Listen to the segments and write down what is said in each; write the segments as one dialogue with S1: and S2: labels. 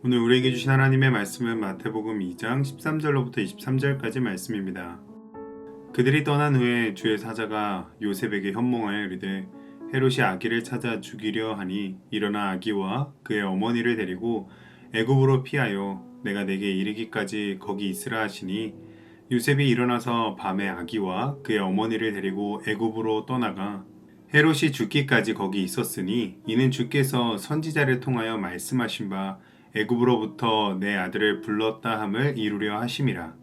S1: 오늘 우리에게 주신 하나님의 말씀은 마태복음 2장 13절로부터 23절까지 말씀입니다. 그들이 떠난 후에 주의 사자가 요셉에게 현몽하여 이르되 헤롯이 아기를 찾아 죽이려 하니 일어나 아기와 그의 어머니를 데리고 애굽으로 피하여 내가 내게 이르기까지 거기 있으라 하시니 요셉이 일어나서 밤에 아기와 그의 어머니를 데리고 애굽으로 떠나가 헤롯이 죽기까지 거기 있었으니 이는 주께서 선지자를 통하여 말씀하신 바 애굽으로부터 내 아들을 불렀다 함을 이루려 하심이라.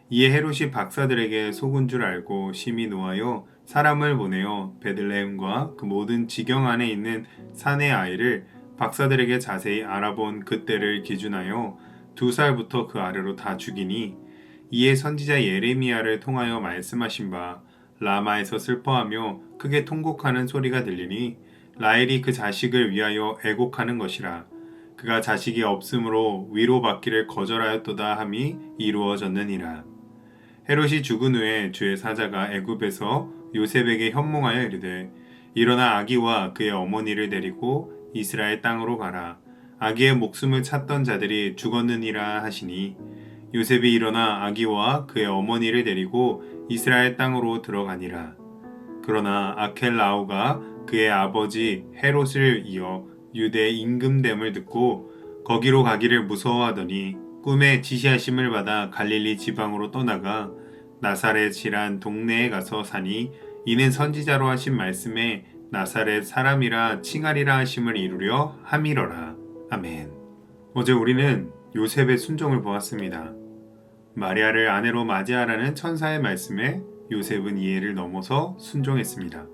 S1: 이에 헤롯이 박사들에게 속은 줄 알고 심히 노하여 사람을 보내어 베들레헴과 그 모든 지경 안에 있는 산의 아이를 박사들에게 자세히 알아본 그때를 기준하여 2살부터 그 아래로 다 죽이니 이에 선지자 예레미야를 통하여 말씀하신 바 라마에서 슬퍼하며 크게 통곡하는 소리가 들리니 라헬이 그 자식을 위하여 애곡하는 것이라. 그가 자식이 없으므로 위로받기를 거절하였도다 함이 이루어졌느니라. 헤롯이 죽은 후에 주의 사자가 애굽에서 요셉에게 현몽하여 이르되 일어나 아기와 그의 어머니를 데리고 이스라엘 땅으로 가라. 아기의 목숨을 찾던 자들이 죽었느니라 하시니 요셉이 일어나 아기와 그의 어머니를 데리고 이스라엘 땅으로 들어가니라. 그러나 아켈라오가 그의 아버지 헤롯을 이어 유대 임금됨을 듣고 거기로 가기를 무서워하더니 꿈에 지시하심을 받아 갈릴리 지방으로 떠나가 나사렛이란 동네에 가서 사니 이는 선지자로 하신 말씀에 나사렛 사람이라 칭하리라 하심을 이루려 함이러라. 아멘. 어제 우리는 요셉의 순종을 보았습니다. 마리아를 아내로 맞이하라는 천사의 말씀에 요셉은 이해를 넘어서 순종했습니다.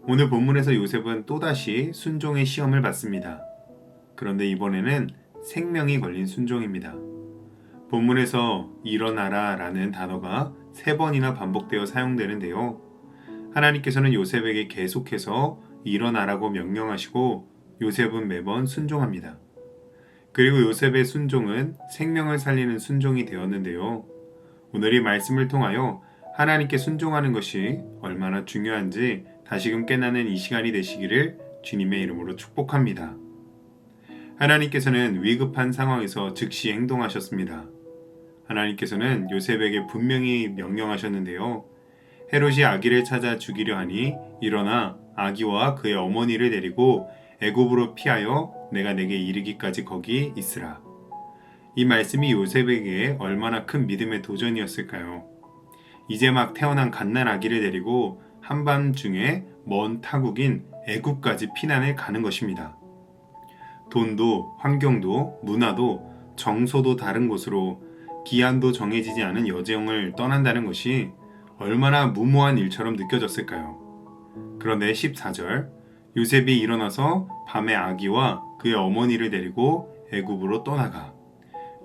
S1: 오늘 본문에서 요셉은 또다시 순종의 시험을 받습니다. 그런데 이번에는 생명이 걸린 순종입니다. 본문에서 일어나라 라는 단어가 3번이나 반복되어 사용되는데요. 하나님께서는 요셉에게 계속해서 일어나라고 명령하시고 요셉은 매번 순종합니다. 그리고 요셉의 순종은 생명을 살리는 순종이 되었는데요. 오늘 이 말씀을 통하여 하나님께 순종하는 것이 얼마나 중요한지 다시금 깨닫는 이 시간이 되시기를 주님의 이름으로 축복합니다. 하나님께서는 위급한 상황에서 즉시 행동하셨습니다. 하나님께서는 요셉에게 분명히 명령하셨는데요. 헤롯이 아기를 찾아 죽이려 하니 일어나 아기와 그의 어머니를 데리고 애굽으로 피하여 내가 내게 이르기까지 거기 있으라. 이 말씀이 요셉에게 얼마나 큰 믿음의 도전이었을까요? 이제 막 태어난 갓난 아기를 데리고 한밤중에 먼 타국인 애굽까지 피난을 가는 것입니다. 돈도 환경도 문화도 정서도 다른 곳으로 기한도 정해지지 않은 여정을 떠난다는 것이 얼마나 무모한 일처럼 느껴졌을까요? 그런데 14절 요셉이 일어나서 밤에 아기와 그의 어머니를 데리고 애굽으로 떠나가.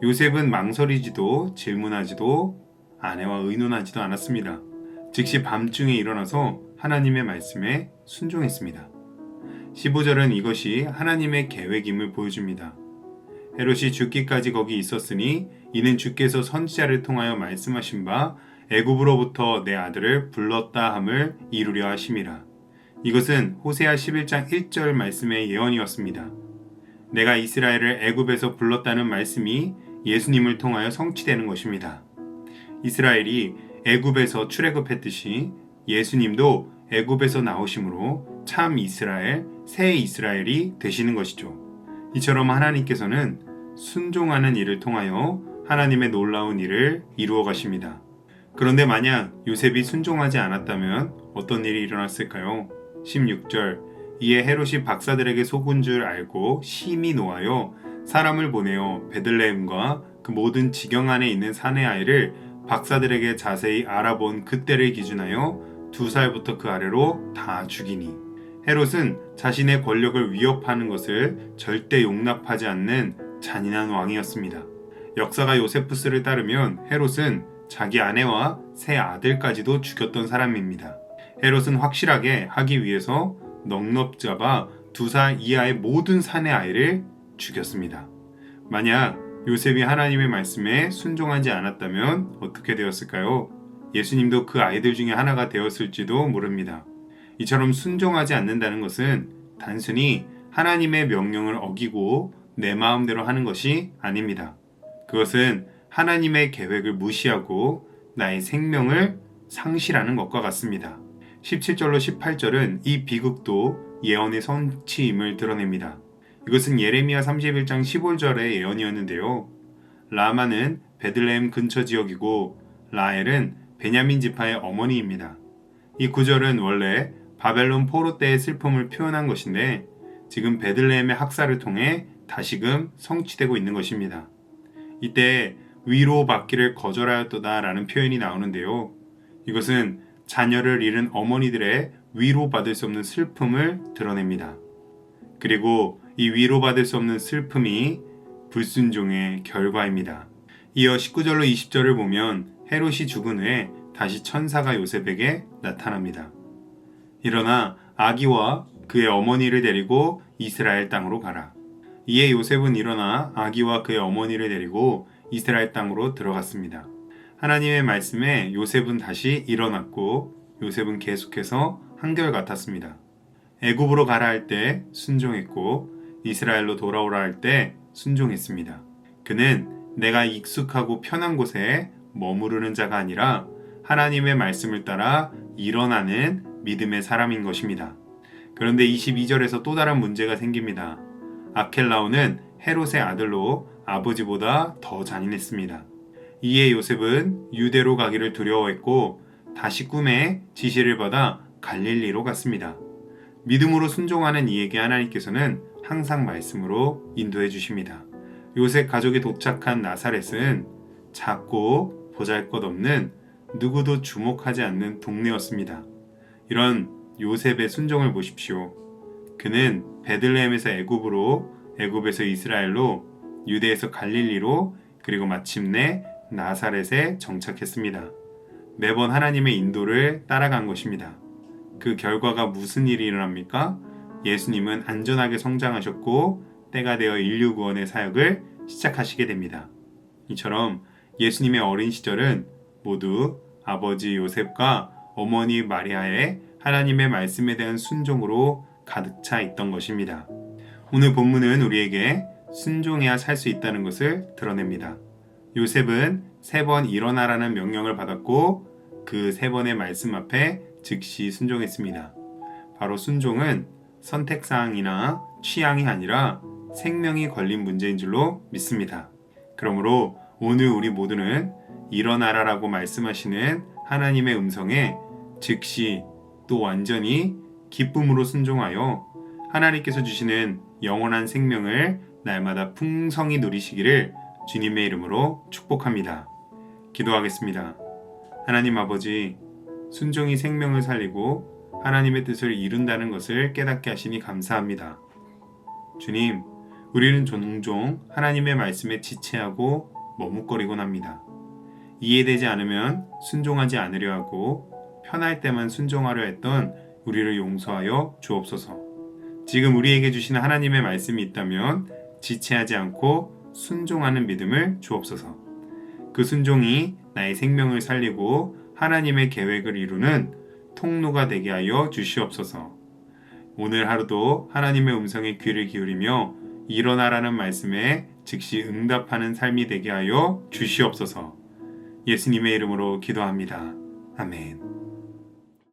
S1: 요셉은 망설이지도 질문하지도 아내와 의논하지도 않았습니다. 즉시 밤중에 일어나서 하나님의 말씀에 순종했습니다. 15절은 이것이 하나님의 계획임을 보여줍니다. 헤롯이 죽기까지 거기 있었으니 이는 주께서 선지자를 통하여 말씀하신 바 애굽으로부터 내 아들을 불렀다 함을 이루려 하심이라. 이것은 호세아 11장 1절 말씀의 예언이었습니다. 내가 이스라엘을 애굽에서 불렀다는 말씀이 예수님을 통하여 성취되는 것입니다. 이스라엘이 애굽에서 출애굽했듯이 예수님도 애굽에서 나오심으로 참 이스라엘, 새 이스라엘이 되시는 것이죠. 이처럼 하나님께서는 순종하는 일을 통하여 하나님의 놀라운 일을 이루어 가십니다. 그런데 만약 요셉이 순종하지 않았다면 어떤 일이 일어났을까요? 16절 이에 헤롯이 박사들에게 속은 줄 알고 심히 노하여 사람을 보내어 베들레헴과 그 모든 지경 안에 있는 산의 아이를 박사들에게 자세히 알아본 그때를 기준하여 2살부터 그 아래로 다 죽이니. 헤롯은 자신의 권력을 위협하는 것을 절대 용납하지 않는 잔인한 왕이었습니다. 역사가 요세푸스를 따르면 헤롯은 자기 아내와 세 아들까지도 죽였던 사람입니다. 헤롯은 확실하게 하기 위해서 넉넉 잡아 2살 이하의 모든 산의 아이를 죽였습니다. 만약 요셉이 하나님의 말씀에 순종하지 않았다면 어떻게 되었을까요? 예수님도 그 아이들 중에 하나가 되었을지도 모릅니다. 이처럼 순종하지 않는다는 것은 단순히 하나님의 명령을 어기고 내 마음대로 하는 것이 아닙니다. 그것은 하나님의 계획을 무시하고 나의 생명을 상실하는 것과 같습니다. 17절로 18절은 이 비극도 예언의 성취임을 드러냅니다. 이것은 예레미야 31장 15절의 예언이었는데요. 라마는 베들레헴 근처 지역이고 라헬은 베냐민 지파의 어머니입니다. 이 구절은 원래 바벨론 포로 때의 슬픔을 표현한 것인데 지금 베들레헴의 학살을 통해 다시금 성취되고 있는 것입니다. 이때 위로받기를 거절하였도다 라는 표현이 나오는데요. 이것은 자녀를 잃은 어머니들의 위로받을 수 없는 슬픔을 드러냅니다. 그리고 이 위로받을 수 없는 슬픔이 불순종의 결과입니다. 이어 19절로 20절을 보면 헤롯이 죽은 후에 다시 천사가 요셉에게 나타납니다. 일어나 아기와 그의 어머니를 데리고 이스라엘 땅으로 가라. 이에 요셉은 일어나 아기와 그의 어머니를 데리고 이스라엘 땅으로 들어갔습니다. 하나님의 말씀에 요셉은 다시 일어났고 요셉은 계속해서 한결같았습니다. 애굽으로 가라 할 때 순종했고 이스라엘로 돌아오라 할 때 순종했습니다. 그는 내가 익숙하고 편한 곳에 머무르는 자가 아니라 하나님의 말씀을 따라 일어나는 믿음의 사람인 것입니다. 그런데 22절에서 또 다른 문제가 생깁니다. 아켈라오는 헤롯의 아들로 아버지보다 더 잔인했습니다. 이에 요셉은 유대로 가기를 두려워했고 다시 꿈에 지시를 받아 갈릴리로 갔습니다. 믿음으로 순종하는 이에게 하나님께서는 항상 말씀으로 인도해 주십니다. 요셉 가족이 도착한 나사렛은 작고 보잘것없는 누구도 주목하지 않는 동네였습니다. 이런 요셉의 순종을 보십시오. 그는 베들레헴에서 애굽으로, 애굽에서 이스라엘로, 유대에서 갈릴리로, 그리고 마침내 나사렛에 정착했습니다. 매번 하나님의 인도를 따라간 것입니다. 그 결과가 무슨 일이 일어납니까? 예수님은 안전하게 성장하셨고 때가 되어 인류 구원의 사역을 시작하시게 됩니다. 이처럼 예수님의 어린 시절은 모두 아버지 요셉과 어머니 마리아의 하나님의 말씀에 대한 순종으로 가득 차 있던 것입니다. 오늘 본문은 우리에게 순종해야 살 수 있다는 것을 드러냅니다. 요셉은 3번 일어나라는 명령을 받았고 그 3번의 말씀 앞에 즉시 순종했습니다. 바로 순종은 선택사항이나 취향이 아니라 생명이 걸린 문제인 줄로 믿습니다. 그러므로 오늘 우리 모두는 일어나라라고 말씀하시는 하나님의 음성에 즉시 또 완전히 기쁨으로 순종하여 하나님께서 주시는 영원한 생명을 날마다 풍성히 누리시기를 주님의 이름으로 축복합니다. 기도하겠습니다. 하나님 아버지, 순종이 생명을 살리고 하나님의 뜻을 이룬다는 것을 깨닫게 하시니 감사합니다. 주님, 우리는 종종 하나님의 말씀에 지체하고 머뭇거리곤 합니다. 이해되지 않으면 순종하지 않으려 하고 편할 때만 순종하려 했던 우리를 용서하여 주옵소서. 지금 우리에게 주시는 하나님의 말씀이 있다면 지체하지 않고 순종하는 믿음을 주옵소서. 그 순종이 나의 생명을 살리고 하나님의 계획을 이루는 통로가 되게 하여 주시옵소서. 오늘 하루도 하나님의 음성에 귀를 기울이며 일어나라는 말씀에 즉시 응답하는 삶이 되게 하여 주시옵소서. 예수님의 이름으로 기도합니다. 아멘.